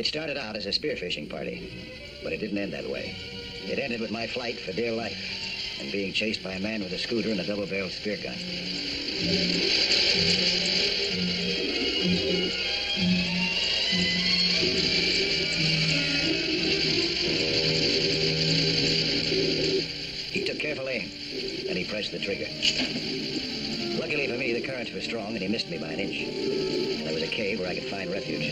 It started out as a spearfishing party, but it didn't end that way. It ended with my flight for dear life and being chased by a man with a scooter and a double-barreled spear gun. He took careful aim, and he pressed the trigger. Luckily for me, the currents were strong, and he missed me by an inch. And there was a cave where I could find refuge.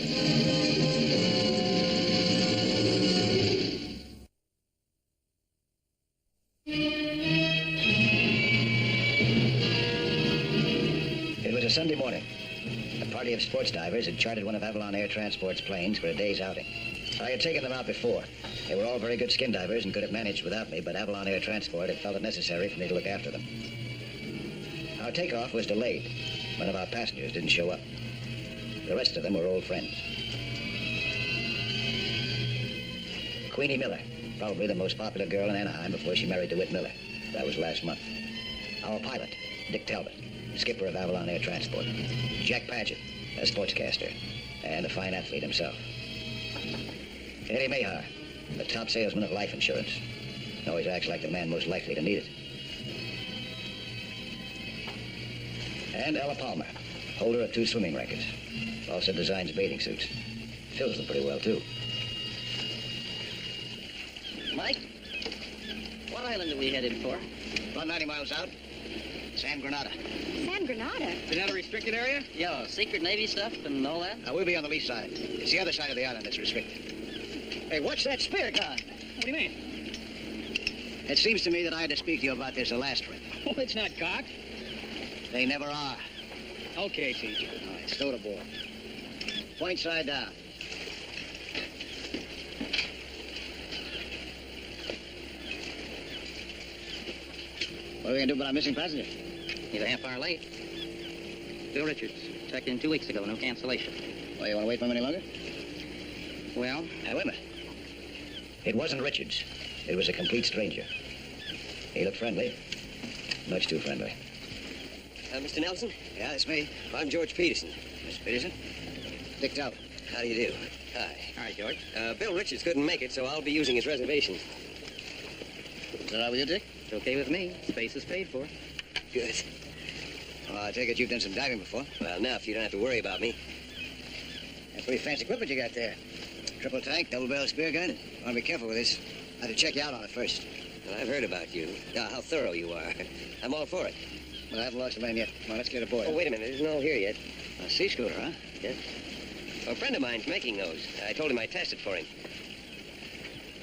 It was a Sunday morning. A party of sports divers had chartered one of Avalon Air Transport's planes for a day's outing. I had taken them out before. They were all very good skin divers and could have managed without me, but Avalon Air Transport had felt it necessary for me to look after them. Our takeoff was delayed. One of our passengers didn't show up. The rest of them were old friends. Queenie Miller, probably the most popular girl in Anaheim before she married DeWitt Miller. That was last month. Our pilot, Dick Talbot, skipper of Avalon Air Transport. Jack Paget, a sportscaster, and a fine athlete himself. Eddie Mahar, the top salesman of life insurance. Always acts like the man most likely to need it. And Ella Palmer, holder of 2 swimming records. Also designs bathing suits. Fills them pretty well, too. Mike, what island are we headed for? About 90 miles out. San Granada. San Granada? Is that a restricted area? Yeah, secret Navy stuff and all that? We'll be on the lee side. It's the other side of the island that's restricted. Hey, what's that spear gun? What do you mean? It seems to me that I had to speak to you about this the last trip. Oh, it's not cocked. They never are. Okay, Teacher. All right, stow it aboard. Point side down. What are we going to do about our missing passenger? He's a half hour late. Bill Richards. Checked in 2 weeks ago. No cancellation. Well, you want to wait for him any longer? Well? Hey, wait a minute. It wasn't Richards. It was a complete stranger. He looked friendly. Much too friendly. Mr. Nelson? Yeah, it's me. I'm George Peterson. Mr. Peterson? Dick Talbot. How do you do? Hi. Hi, George. Bill Richards couldn't make it, so I'll be using his reservation. Is that all right with you, Dick? It's okay with me. Space is paid for. Good. Well, I take it you've done some diving before. Well, enough. You don't have to worry about me. That's pretty fancy equipment you got there. Triple tank, double barrel spear gun. I want to be careful with this. I have to check you out on it first. Well, I've heard about you. How thorough you are. I'm all for it. Well, I haven't lost a man yet. Come on, let's get aboard. Oh, wait a minute. It isn't all here yet. A sea scooter, huh? Yes. A friend of mine's making those. I told him I'd test it for him.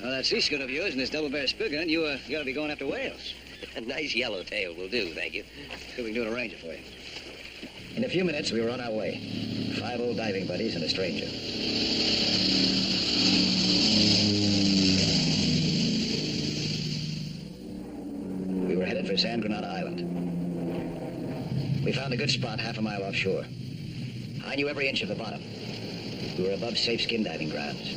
Well, that sea scooter of yours and this double barrel spear gun, you ought to be going after whales. A nice yellowtail will do, thank you. See if we can do it arrange it for you. In a few minutes, we were on our way. 5 old diving buddies and a stranger. We were headed for San Granada Island. We found a good spot half a mile offshore. I knew every inch of the bottom. We were above safe skin diving grounds.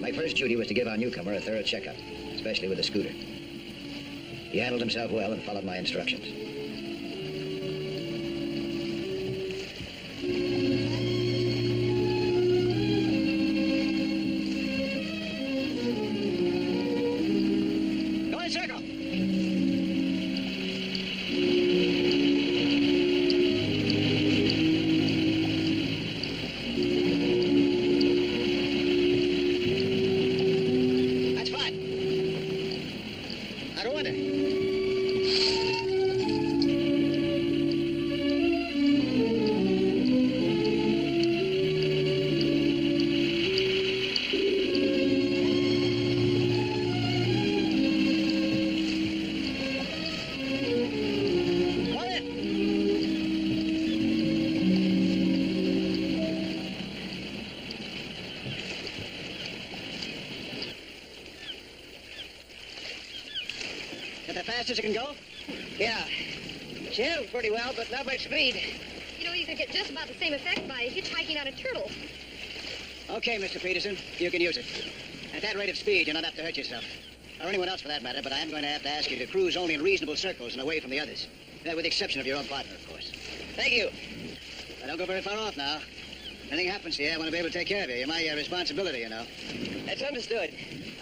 My first duty was to give our newcomer a thorough checkup, especially with the scooter. He handled himself well and followed my instructions. Go in circle. That's fine. Now go under. Is that the fastest it can go? Yeah. She handles pretty well, but not much speed. You know, you can get just about the same effect by hitchhiking on a turtle. Okay, Mr. Peterson, you can use it. At that rate of speed, you're not apt to hurt yourself. Or anyone else for that matter, but I am going to have to ask you to cruise only in reasonable circles and away from the others. With the exception of your own partner, of course. Thank you. Now, don't go very far off now. anything happens to you, I want to be able to take care of you. You're my responsibility, you know. That's understood.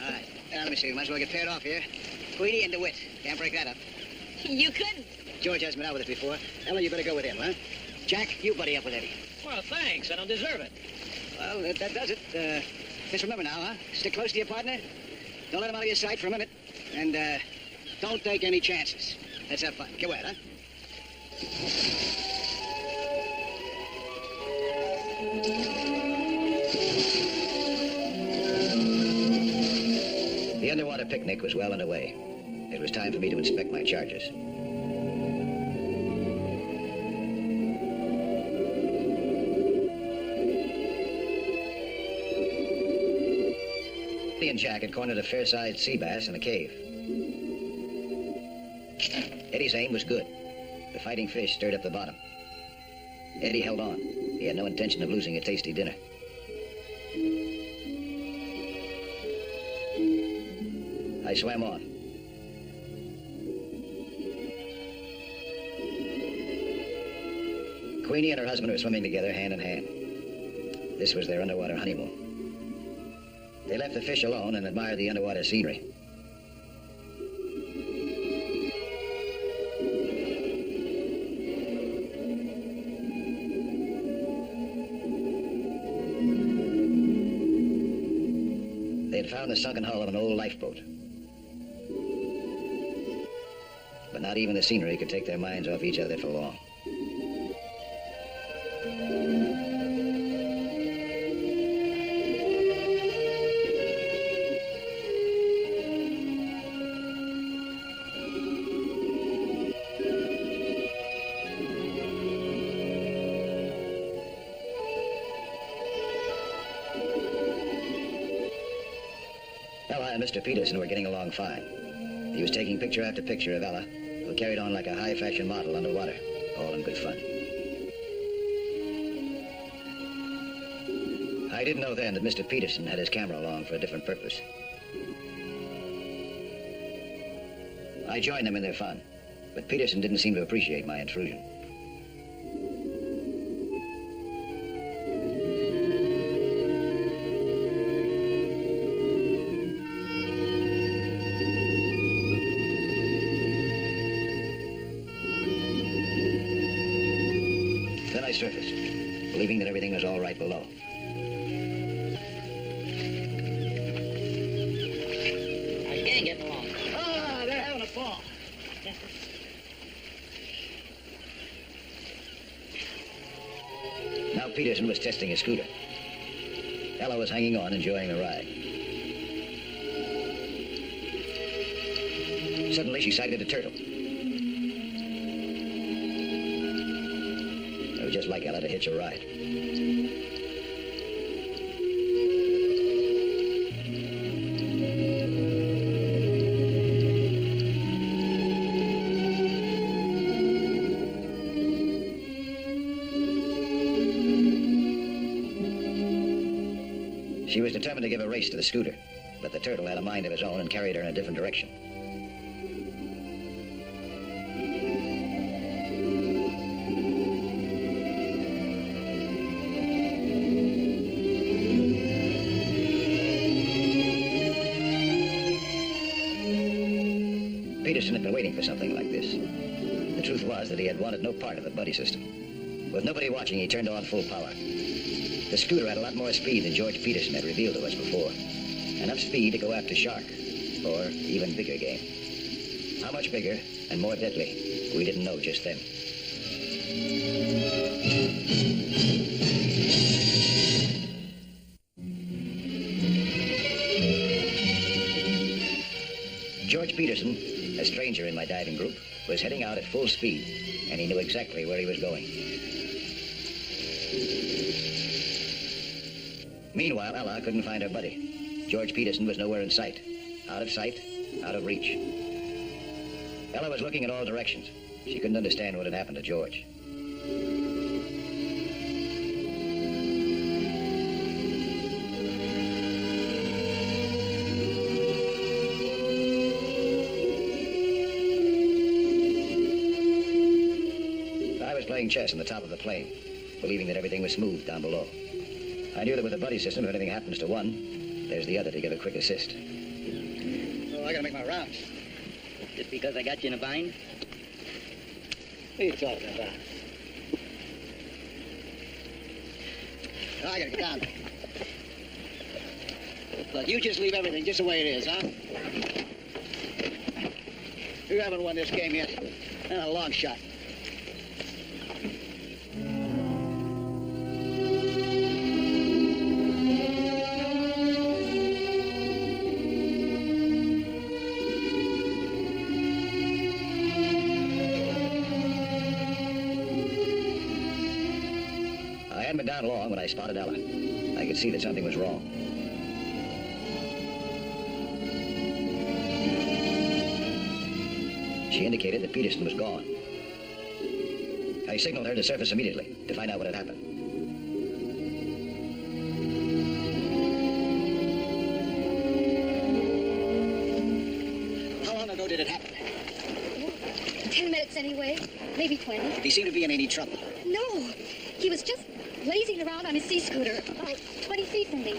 All right. Now, let me see. Might as well get paired off here. Queenie and DeWitt. Can't break that up. You couldn't. George hasn't been out with us before. Ella, you better go with him, huh? Jack, you buddy up with Eddie. Well, thanks. I don't deserve it. Well, that does it. Just remember now, huh? Stick close to your partner. Don't let him out of your sight for a minute. And, don't take any chances. Let's have fun. Get wet, huh? The underwater picnic was well underway. It was time for me to inspect my charges. Eddie and Jack had cornered a fair-sized sea bass in a cave. Eddie's aim was good. The fighting fish stirred up the bottom. Eddie held on. He had no intention of losing a tasty dinner. I swam on. Queenie and her husband were swimming together hand in hand. This was their underwater honeymoon. They left the fish alone and admired the underwater scenery. They had found the sunken hull of an old lifeboat. But not even the scenery could take their minds off each other for long. Ella and Mr. Peterson were getting along fine. He was taking picture after picture of Ella, who carried on like a high-fashion model underwater, all in good fun. I didn't know then that Mr. Peterson had his camera along for a different purpose. I joined them in their fun, but Peterson didn't seem to appreciate my intrusion. Then I surfaced, believing that everything was all right below. I can't get along. Ah, they're having a fall. Now Peterson was testing his scooter. Ella was hanging on, enjoying the ride. Suddenly, she sighted a turtle. It was just like Ella to hitch a ride. She was determined to give a race to the scooter, but the turtle had a mind of his own and carried her in a different direction. Peterson had been waiting for something like this. The truth was that he had wanted no part of the buddy system. With nobody watching, he turned on full power. The scooter had a lot more speed than George Peterson had revealed to us before. Enough speed to go after shark, or even bigger game. How much bigger and more deadly, we didn't know just then. George Peterson, a stranger in my diving group, was heading out at full speed, and he knew exactly where he was going. Meanwhile, Ella couldn't find her buddy. George Peterson was nowhere in sight. Out of sight, out of reach. Ella was looking in all directions. She couldn't understand what had happened to George. I was playing chess on the top of the plane, believing that everything was smooth down below. I knew that with the buddy system, if anything happens to one, there's the other to give a quick assist. Oh, I gotta make my rounds. Just because I got you in a bind? What are you talking about? Oh, I gotta get down. Look, you just leave everything just the way it is, huh? You haven't won this game yet. And a long shot. I hadn't been down long when I spotted Ella. I could see that something was wrong. She indicated that Peterson was gone. I signaled her to surface immediately to find out what had happened. How long ago did it happen? 10 minutes anyway, maybe 20. Did he seem to be in any trouble? No, he was just lazing around on his sea scooter about 20 feet from me.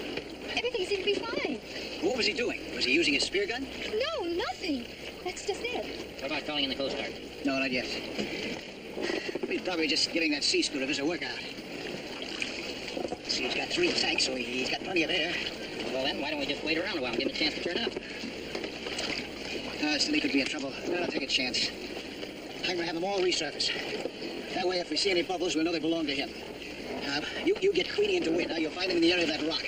Everything seemed to be fine. What was he doing? Was he using his spear gun? No, nothing. That's just it. What about calling in the Coast Guard? No, not yet. He's probably just giving that sea scooter of his a workout. See, he's got 3 tanks, so he's got plenty of air. Well, then, why don't we just wait around a while and give him a chance to turn up? Still, he could be in trouble. Well, I'll take a chance. I'm gonna have them all resurface. That way, if we see any bubbles, we'll know they belong to him. You get Queenie into wind. You'll find them in the area of that rock.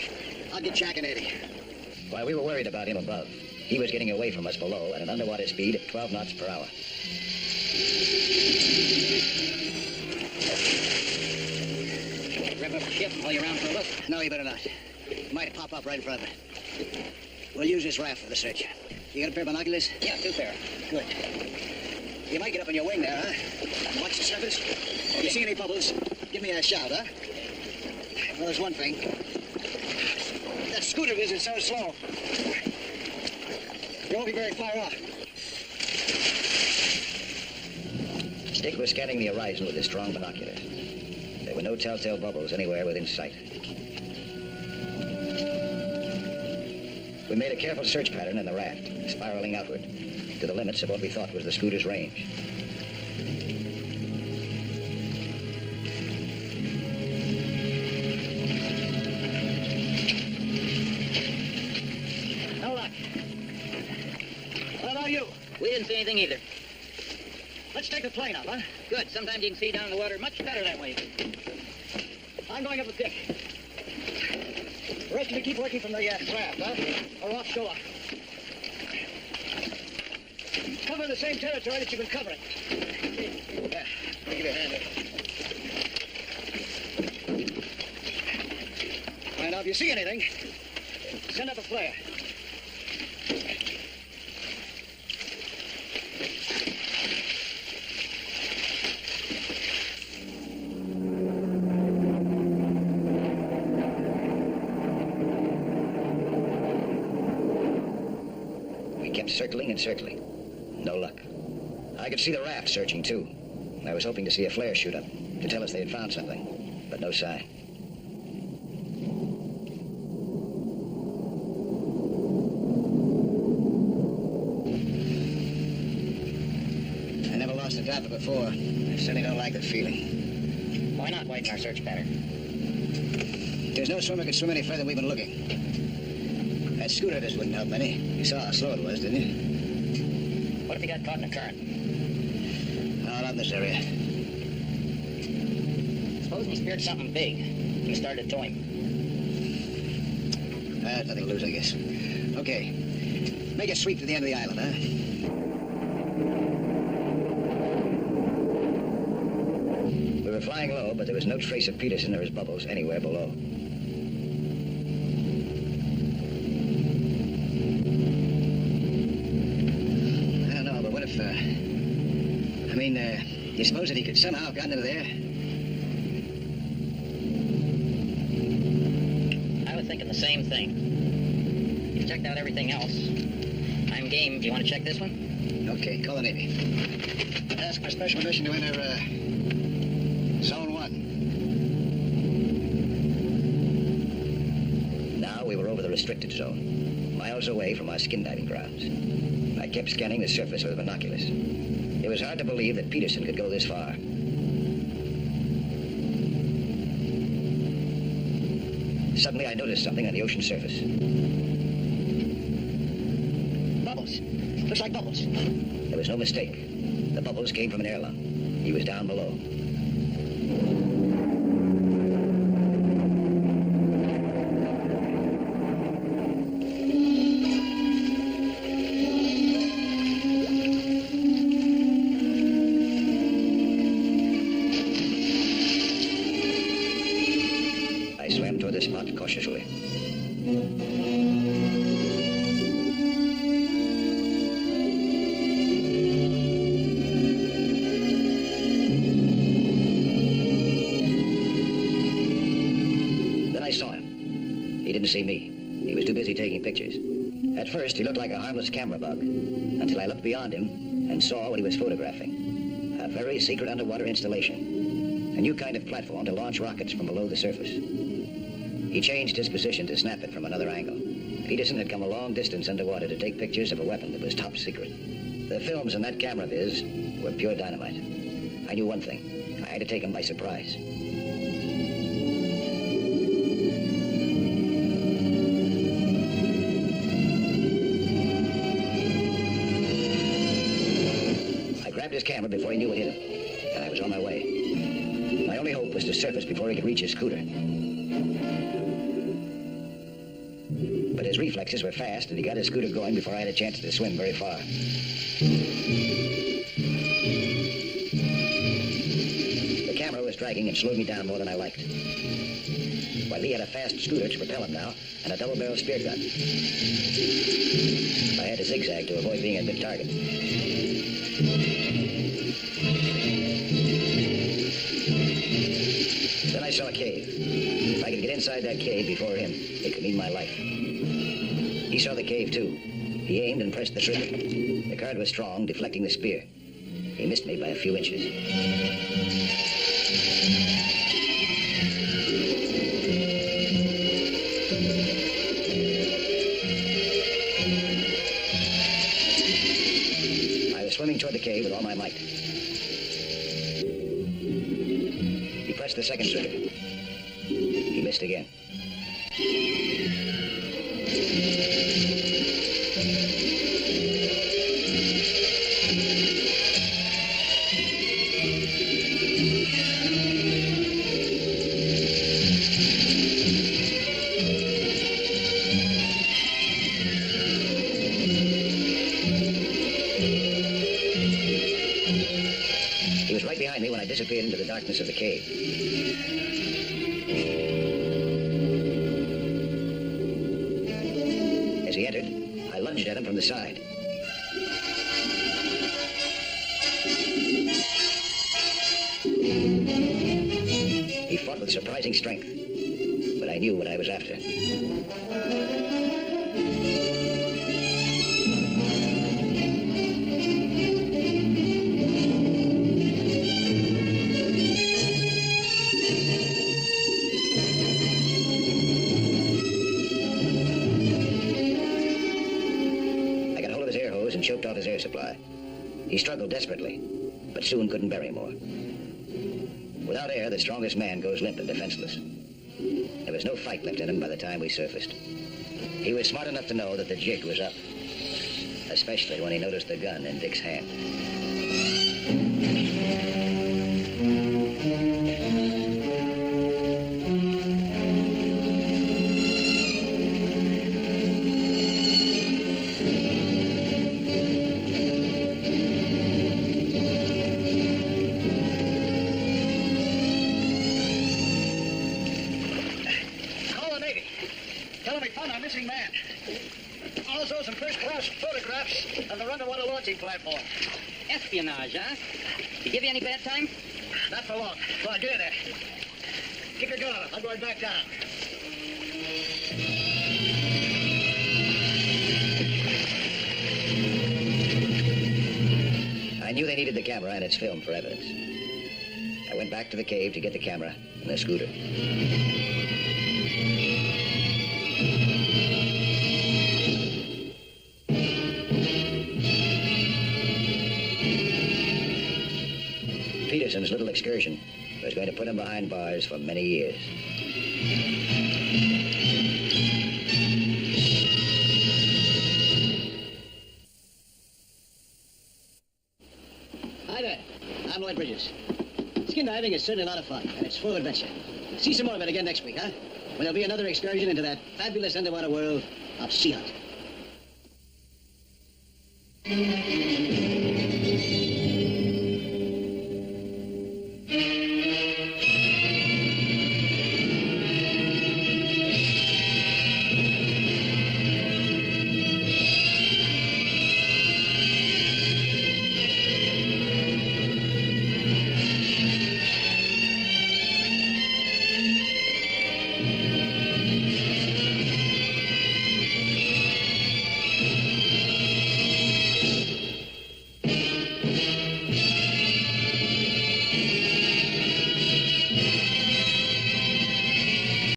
I'll get Jack and Eddie. While we were worried about him above, he was getting away from us below at an underwater speed of 12 knots per hour. Rev up the ship and haul you around for a look. No, you better not. He might pop up right in front of it. We'll use this raft for the search. You got a pair of binoculars? Yeah, 2 pair. Good. You might get up on your wing there, huh? Watch the surface. If you see any bubbles, give me a shout, huh? Well, there's one thing. That scooter of his is so slow. You won't be very far off. Dick was scanning the horizon with his strong binoculars. There were no telltale bubbles anywhere within sight. We made a careful search pattern in the raft, spiraling outward to the limits of what we thought was the scooter's range. No luck. What about you? We didn't see anything either. Let's take the plane up, huh? Good. Sometimes you can see down in the water much better that way. I'm going up with Dick. The rest of you keep working from the raft, huh? Or offshore. Cover the same territory that you've been covering. Yeah, I'll give you a hand here. All right, now, if you see anything, send up a flare. Circling and circling. No luck. I could see the raft searching, too. I was hoping to see a flare shoot up to tell us they had found something, but no sign. I never lost a diver before. I certainly don't like the feeling. Why not widen our search pattern? There's no swimmer could swim any further than we've been looking. That scooter just wouldn't help any. You saw how slow it was, didn't you? What if he got caught in a current? No, not in this area. Supposing he speared something big and started to tow him. Nothing to lose, I guess. Okay. Make a sweep to the end of the island, huh? We were flying low, but there was no trace of Peterson or his bubbles anywhere below. You suppose that he could somehow have gotten into there? I was thinking the same thing. You've checked out everything else. I'm game. Do you want to check this one? Okay, call the Navy. Ask for special permission to enter, Zone 1. restricted zone, miles away from our skin diving grounds. I kept scanning the surface with binoculars. It was hard to believe that Peterson could go this far. Suddenly, I noticed something on the ocean surface. Bubbles. Looks like bubbles. There was no mistake. The bubbles came from an air lung. He was down below. I swam toward the spot cautiously. Then I saw him. He didn't see me. He was too busy taking pictures. At first, he looked like a harmless camera bug, until I looked beyond him and saw what he was photographing. A very secret underwater installation. A new kind of platform to launch rockets from below the surface. He changed his position to snap it from another angle. Peterson had come a long distance underwater to take pictures of a weapon that was top secret. The films in that camera of his were pure dynamite. I knew one thing. I had to take him by surprise. I grabbed his camera before he knew it hit him, and I was on my way. My only hope was to surface before he could reach his scooter. But his reflexes were fast, and he got his scooter going before I had a chance to swim very far. The camera was dragging and slowed me down more than I liked. While he had a fast scooter to propel him now, and a double-barrel spear gun. I had to zigzag to avoid being a good target. Then I saw a cave. If I could get inside that cave before him, it could mean my life. He saw the cave, too. He aimed and pressed the trigger. The card was strong, deflecting the spear. He missed me by a few inches. I was swimming toward the cave with all my might. He pressed the second trigger. He missed again. He was right behind me when I disappeared into the darkness of the cave. As he entered, I lunged at him from the side. He fought with surprising strength, but I knew what I was after. And choked off his air supply. He struggled desperately, but soon couldn't bear any more. Without air, the strongest man goes limp and defenseless. There was no fight left in him by the time we surfaced. He was smart enough to know that the jig was up, especially when he noticed the gun in Dick's hand. Platform. Espionage, huh? Did he give you any bad time? Not for long. Come on, get in there. Keep your gun up. I'm going back down. I knew they needed the camera and its film for evidence. I went back to the cave to get the camera and the scooter. Anderson's little excursion was going to put him behind bars for many years. Hi there. I'm Lloyd Bridges. Skin diving is certainly a lot of fun, and it's full of adventure. See some more of it again next week, huh? When there'll be another excursion into that fabulous underwater world of SeaHunt.